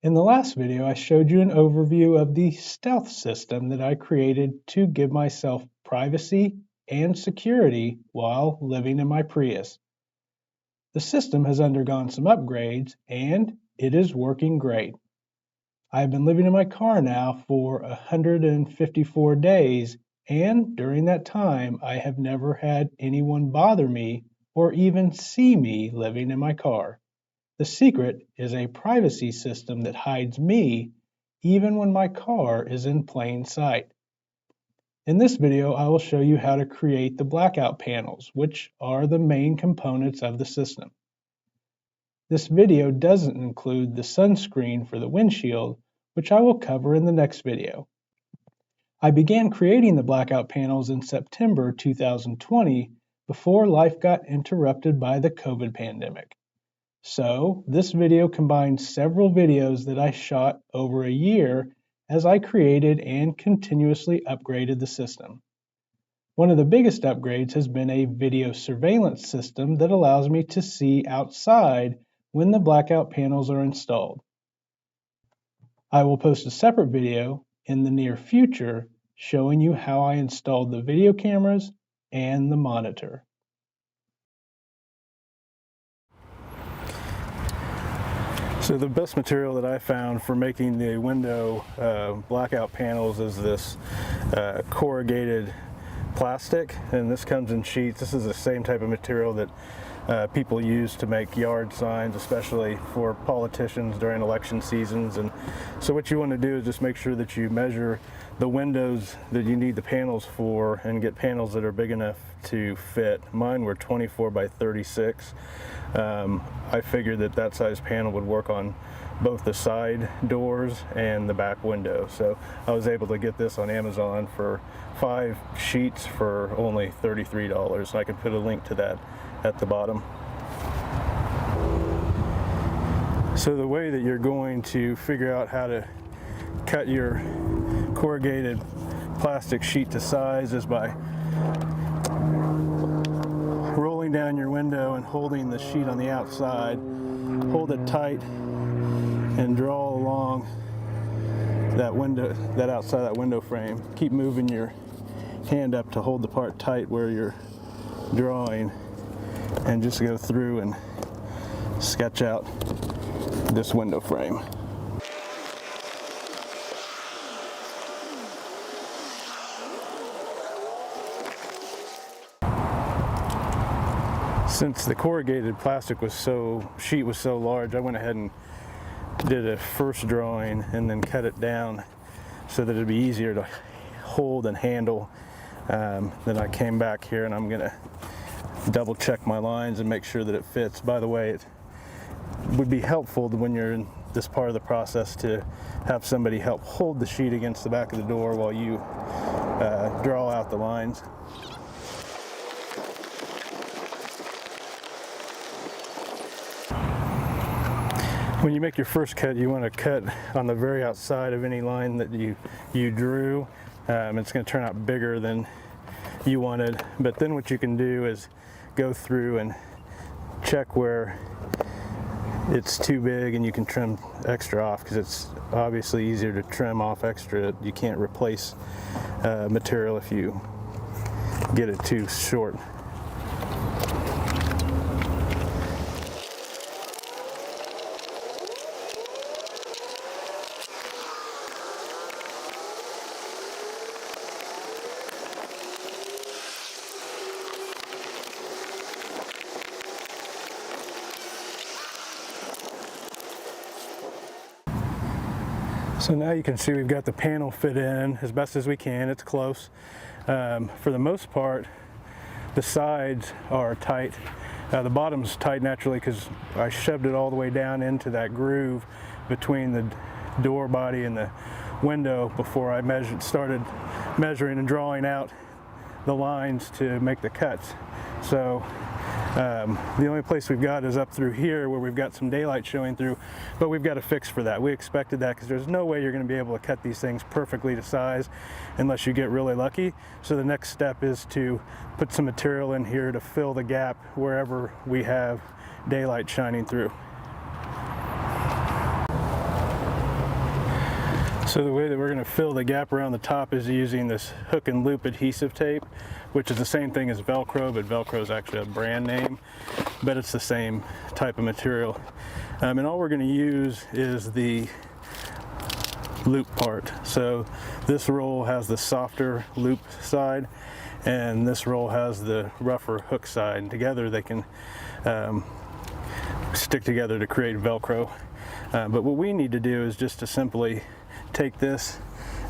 In the last video, I showed you an overview of the stealth system that I created to give myself privacy and security while living in my Prius. The system has undergone some upgrades and it is working great. I've been living in my car now for 154 days, and during that time, I have never had anyone bother me or even see me living in my car. The secret is a privacy system that hides me even when my car is in plain sight. In this video, I will show you how to create the blackout panels, which are the main components of the system. This video doesn't include the sunscreen for the windshield, which I will cover in the next video. I began creating the blackout panels in September 2020 before life got interrupted by the COVID pandemic. So, this video combines several videos that I shot over a year as I created and continuously upgraded the system. One of the biggest upgrades has been a video surveillance system that allows me to see outside when the blackout panels are installed. I will post a separate video in the near future showing you how I installed the video cameras and the monitor. So the best material that I found for making the window blackout panels is this corrugated plastic, and this comes in sheets. This is the same type of material that people use to make yard signs, especially for politicians during election seasons. And so what you want to do is just make sure that you measure the windows that you need the panels for and get panels that are big enough to fit. Mine were 24 by 36. I figured that that size panel would work on both the side doors and the back window. So I was able to get this on Amazon for 5 sheets for only $33. I can put a link to that at the bottom. So the way that you're going to figure out how to cut your corrugated plastic sheet to size is by rolling down your window and holding the sheet on the outside. Hold it tight and draw along that window, that outside that window frame. Keep moving your hand up to hold the part tight where you're drawing, and just go through and sketch out this window frame. Since the corrugated plastic sheet was so large, I went ahead and did a first drawing and then cut it down so that it'd be easier to hold and handle. Then I came back here and I'm gonna double check my lines and make sure that it fits. By the way, it would be helpful when you're in this part of the process to have somebody help hold the sheet against the back of the door while you draw out the lines. When you make your first cut, you want to cut on the very outside of any line that you drew. It's going to turn out bigger than you wanted, but then what you can do is go through and check where it's too big, and you can trim extra off, because it's obviously easier to trim off extra. You can't replace material if you get it too short. So now you can see we've got the panel fit in as best as we can. It's close. For the most part, the sides are tight. The bottom's tight naturally because I shoved it all the way down into that groove between the door body and the window before I started measuring and drawing out the lines to make the cuts. So the only place we've got is up through here where we've got some daylight showing through, but we've got a fix for that. We expected that because there's no way you're going to be able to cut these things perfectly to size unless you get really lucky. So the next step is to put some material in here to fill the gap wherever we have daylight shining through. So the way that we're going to fill the gap around the top is using this hook and loop adhesive tape, which is the same thing as Velcro, but Velcro is actually a brand name, but it's the same type of material. And all we're going to use is the loop part. So this roll has the softer loop side, and this roll has the rougher hook side, and together they can stick together to create Velcro. But what we need to do is just to simply take this,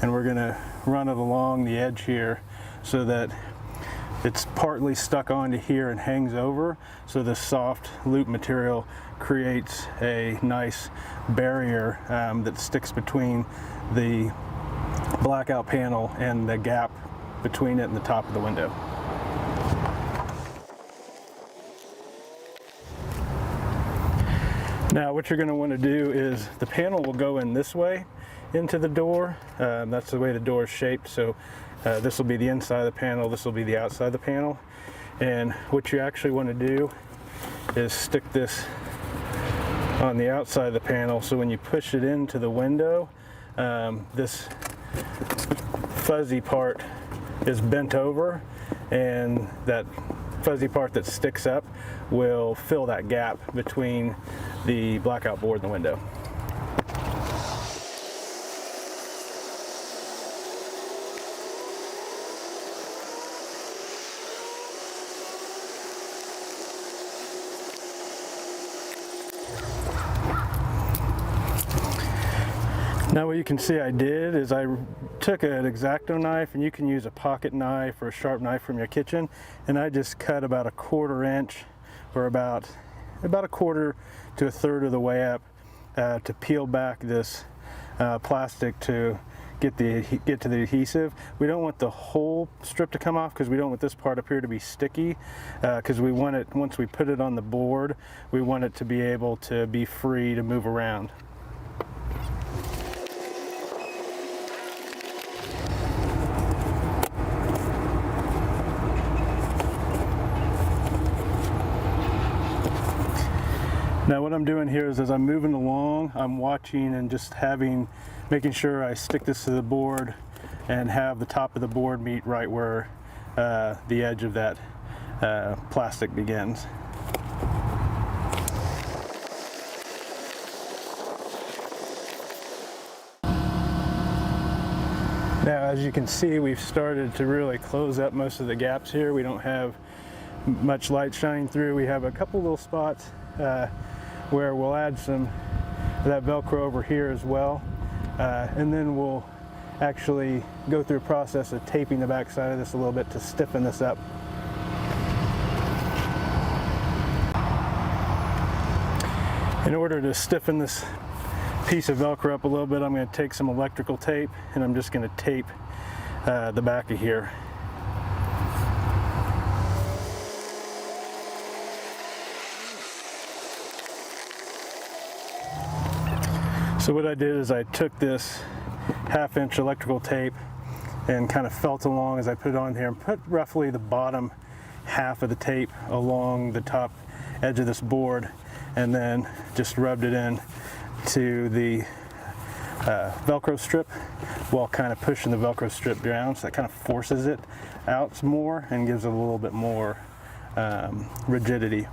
and we're going to run it along the edge here so that it's partly stuck onto here and hangs over, so the soft loop material creates a nice barrier that sticks between the blackout panel and the gap between it and the top of the window. Now what you're going to want to do is the panel will go in this way into the door. That's the way the door is shaped, so this will be the inside of the panel, this will be the outside of the panel. And what you actually want to do is stick this on the outside of the panel, so when you push it into the window, this fuzzy part is bent over, and that fuzzy part that sticks up will fill that gap between the blackout board and the window. Now what you can see I did is I took an X-Acto knife, and you can use a pocket knife or a sharp knife from your kitchen, and I just cut about 1/4 inch or about 1/4 to 1/3 of the way up to peel back this plastic to get to the adhesive. We don't want the whole strip to come off because we don't want this part up here to be sticky, because we want it, once we put it on the board, we want it to be able to be free to move around. Now what I'm doing here is, as I'm moving along, I'm watching and just making sure I stick this to the board and have the top of the board meet right where the edge of that plastic begins. Now as you can see, we've started to really close up most of the gaps here. We don't have much light shining through. We have a couple little spots where we'll add some of that Velcro over here as well, and then we'll actually go through a process of taping the back side of this a little bit to stiffen this up. In order to stiffen this piece of Velcro up a little bit, I'm going to take some electrical tape, and I'm just going to tape the back of here. So what I did is I took this 1/2 inch electrical tape and kind of felt along as I put it on here, and put roughly the bottom half of the tape along the top edge of this board, and then just rubbed it in to the Velcro strip while kind of pushing the Velcro strip down, so that kind of forces it out some more and gives it a little bit more rigidity.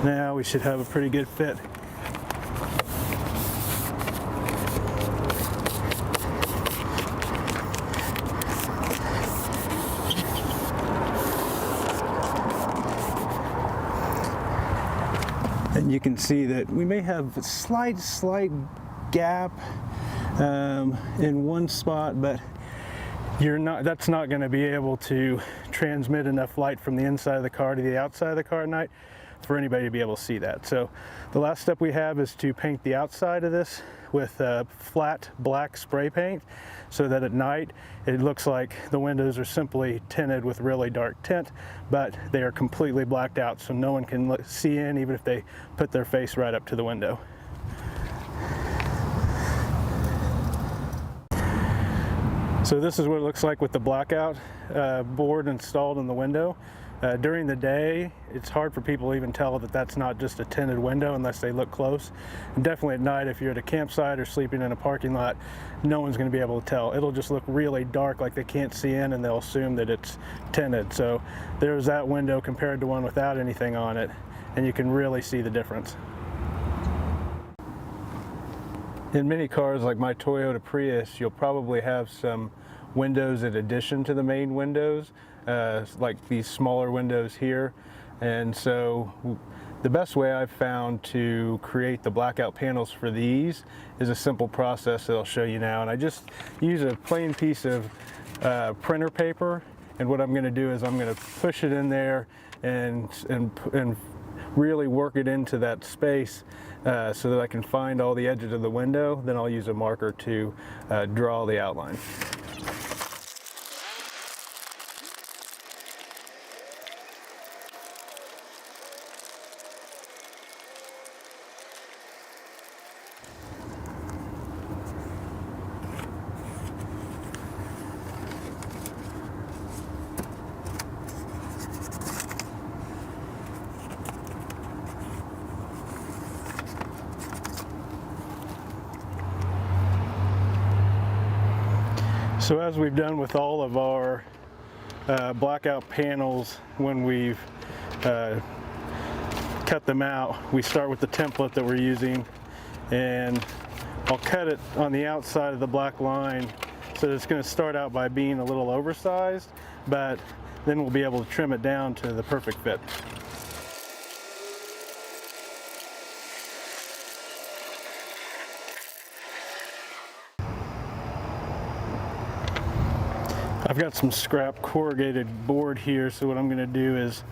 Now we should have a pretty good fit. And you can see that we may have a slight gap in one spot, but that's not going to be able to transmit enough light from the inside of the car to the outside of the car at night for anybody to be able to see that. So the last step we have is to paint the outside of this with flat black spray paint, so that at night it looks like the windows are simply tinted with really dark tint, but they are completely blacked out, so no one can see in, even if they put their face right up to the window. So this is what it looks like with the blackout board installed in the window. During the day, it's hard for people to even tell that that's not just a tinted window unless they look close. And definitely at night, if you're at a campsite or sleeping in a parking lot, no one's going to be able to tell. It'll just look really dark, like they can't see in, and they'll assume that it's tinted. So there's that window compared to one without anything on it, and you can really see the difference. In many cars like my Toyota Prius, you'll probably have some windows in addition to the main windows, like these smaller windows here. And so the best way I've found to create the blackout panels for these is a simple process that I'll show you now. And I just use a plain piece of printer paper, and what I'm going to do is I'm going to push it in there and really work it into that space so that I can find all the edges of the window. Then I'll use a marker to draw the outline. So as we've done with all of our blackout panels, when we've cut them out, we start with the template that we're using, and I'll cut it on the outside of the black line, so it's going to start out by being a little oversized, but then we'll be able to trim it down to the perfect fit. I've got some scrap corrugated board here, so what I'm going to do is,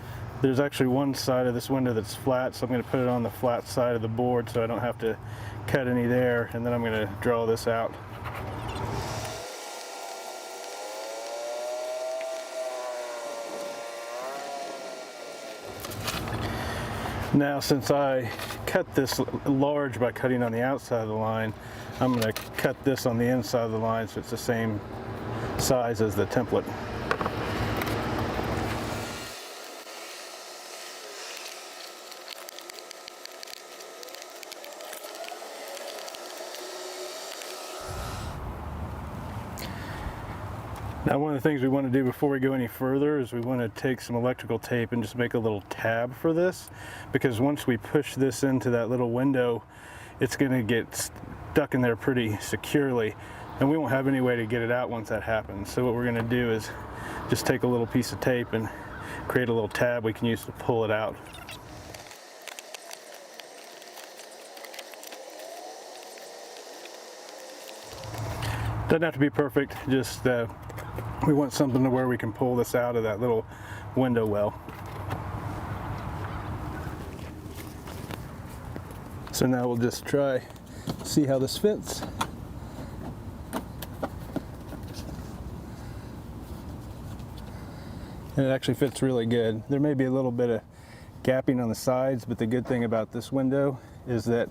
there's actually one side of this window that's flat, so I'm going to put it on the flat side of the board so I don't have to cut any there, and then I'm going to draw this out. Now, since I cut this large by cutting on the outside of the line, I'm going to cut this on the inside of the line so it's the same size as the template. Now, one of the things we want to do before we go any further is we want to take some electrical tape and just make a little tab for this, because once we push this into that little window, it's going to get stuck in there pretty securely, and we won't have any way to get it out once that happens. So what we're going to do is just take a little piece of tape and create a little tab we can use to pull it out. Doesn't have to be perfect, just we want something to where we can pull this out of that little window well. So now we'll just see how this fits. And it actually fits really good. There may be a little bit of gapping on the sides, but the good thing about this window is that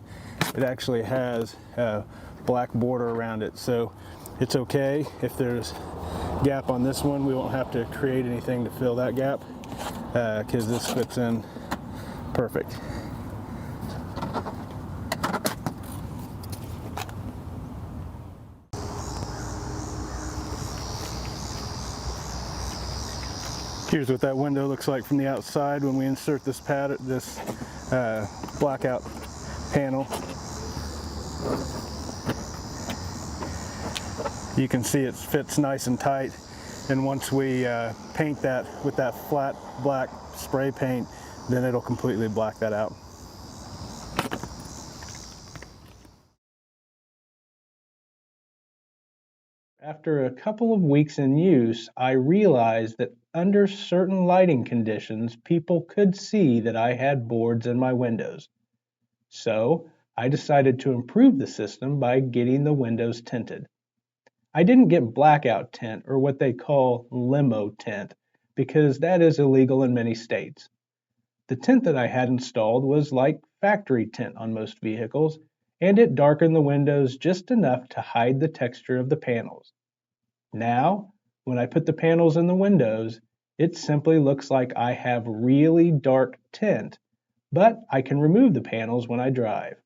it actually has a black border around it. So it's okay if there's a gap on this one. We won't have to create anything to fill that gap because this fits in perfect. Here's what that window looks like from the outside when we insert this blackout panel. You can see it fits nice and tight, and once we paint that with that flat black spray paint, then it'll completely black that out. After a couple of weeks in use, I realized that under certain lighting conditions, people could see that I had boards in my windows. So I decided to improve the system by getting the windows tinted. I didn't get blackout tint, or what they call limo tint, because that is illegal in many states. The tint that I had installed was like factory tint on most vehicles, and it darkened the windows just enough to hide the texture of the panels. Now, when I put the panels in the windows, It simply looks like I have really dark tint, but I can remove the panels when I drive.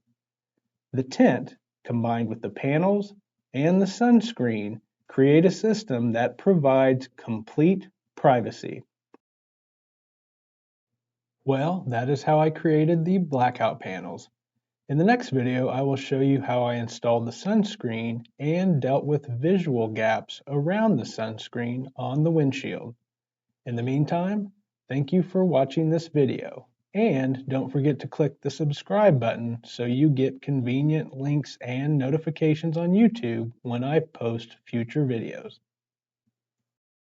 The tint, combined with the panels and the sunscreen, create a system that provides complete privacy. Well, that is how I created the blackout panels. In the next video, I will show you how I installed the sunscreen and dealt with visual gaps around the sunscreen on the windshield. In the meantime, thank you for watching this video. And don't forget to click the subscribe button so you get convenient links and notifications on YouTube when I post future videos.